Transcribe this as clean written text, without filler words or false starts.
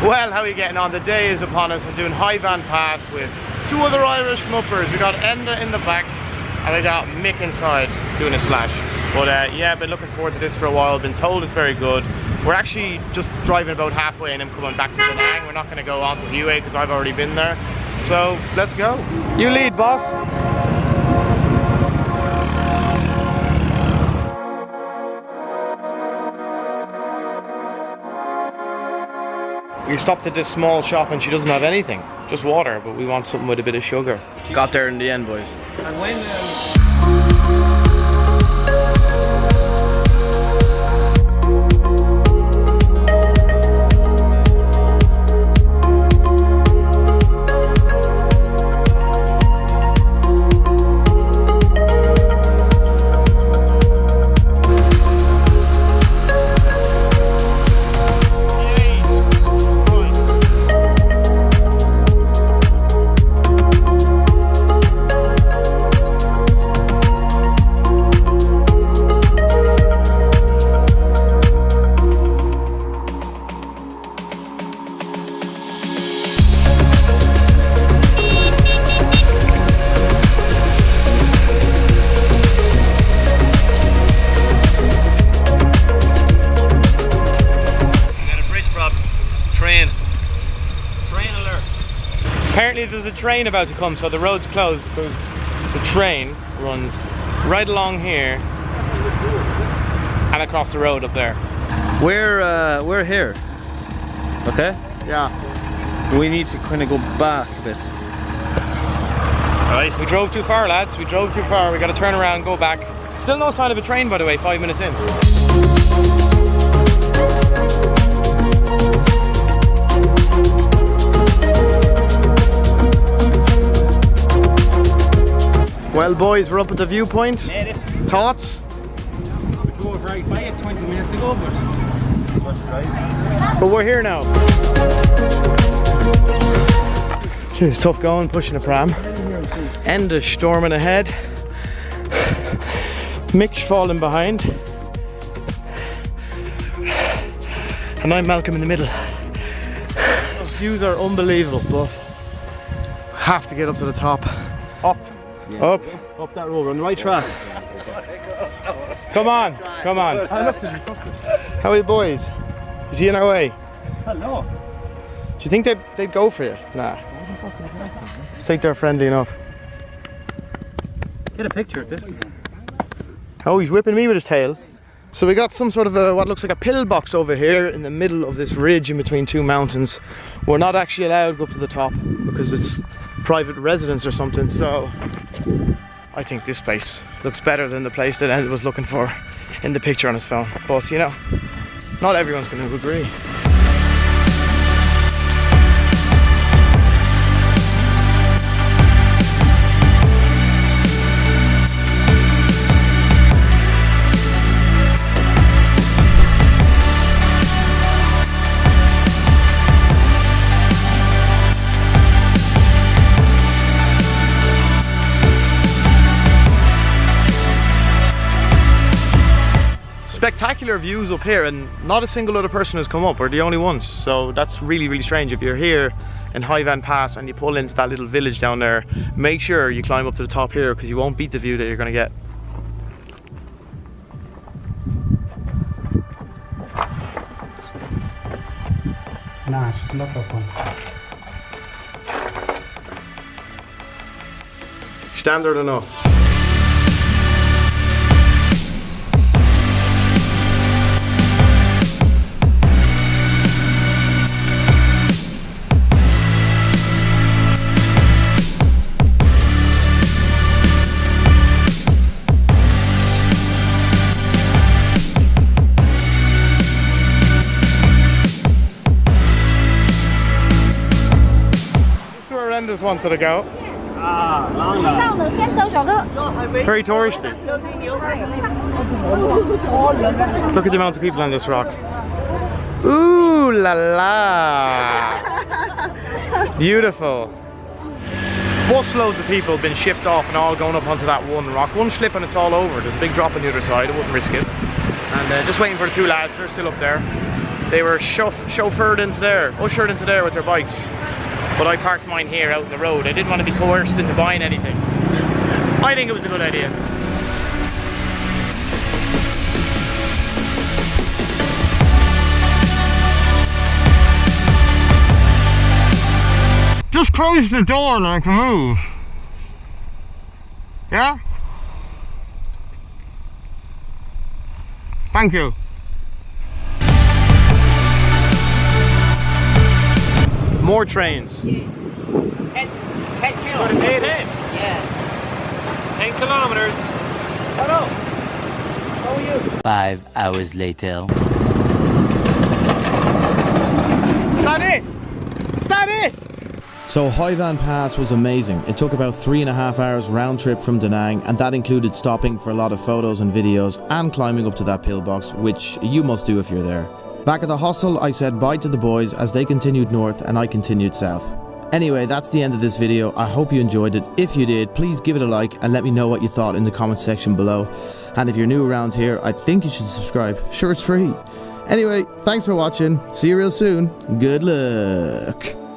Well, how are you getting on? The day is upon us. I'm doing Hải Vân Pass with two other Irish muppers. We got Enda in the back and I got Mick inside doing a slash. But yeah, I've been looking forward to this for a while. Been told it's very good. We're actually just driving about halfway and I'm coming back to Da Nang. We're not going to go on to Hue because I've already been there. So let's go. You lead, boss. We stopped at this small shop and she doesn't have anything, just water, but we want something with a bit of sugar. Got there in the end, boys. And when apparently there's a train about to come, so the road's closed because the train runs right along here and across the road up there. We're here. Okay? Yeah. We need to kind of go back a bit. Right, we drove too far, lads. We drove too far. We got to turn around, go back. Still no sign of a train, by the way, 5 minutes in. Well, boys, we're up at the viewpoint. Thoughts? We drove right by it 20 minutes ago, but we're here now. It's tough going, pushing a pram. End is storming ahead. Mick's falling behind. And I'm Malcolm in the middle. The views are unbelievable, but have to get up to the top. Up. Yeah. Up that road, we're on the right track. Come on, come on. How are you, boys? Is he in our way? Hello. Do you think they'd go for you? Nah. I think they're friendly enough. Get a picture of this. Oh, he's whipping me with his tail. So we got some sort of what looks like a pillbox over here in the middle of this ridge in between two mountains. We're not actually allowed to go up to the top because it's private residence or something, so I think this place looks better than the place that Ed was looking for in the picture on his phone. But you know, not everyone's going to agree. Spectacular views up here and not a single other person has come up. We're the only ones, so that's really, really strange. If you're here in Hải Vân Pass and you pull into that little village down there, make sure you climb up to the top here because you won't beat the view that you're going to get. Nah, it's just not that one. Standard enough. Just wanted to go. Very touristy. Look at the amount of people on this rock. Ooh la la! Beautiful. Busloads of people have been shipped off and all going up onto that one rock. One slip and it's all over. There's a big drop on the other side. I wouldn't risk it. And just waiting for the two lads. They're still up there. They were chauffeured into there, ushered into there with their bikes. But I parked mine here out in the road. I didn't want to be coerced into buying anything. I think it was a good idea. Just close the door and I can move. Yeah? Thank you. More trains. 10 kilometers. 8 in? Yeah. 10 kilometers. Hello. How are you? 5 hours later. Is that it? Is that it? So Hải Vân Pass was amazing. It took about 3.5 hours round trip from Da Nang, and that included stopping for a lot of photos and videos and climbing up to that pillbox, which you must do if you're there. Back at the hostel, I said bye to the boys as they continued north and I continued south. Anyway, that's the end of this video. I hope you enjoyed it. If you did, please give it a like and let me know what you thought in the comment section below. And if you're new around here, I think you should subscribe. Sure, it's free. Anyway, thanks for watching. See you real soon. Good luck.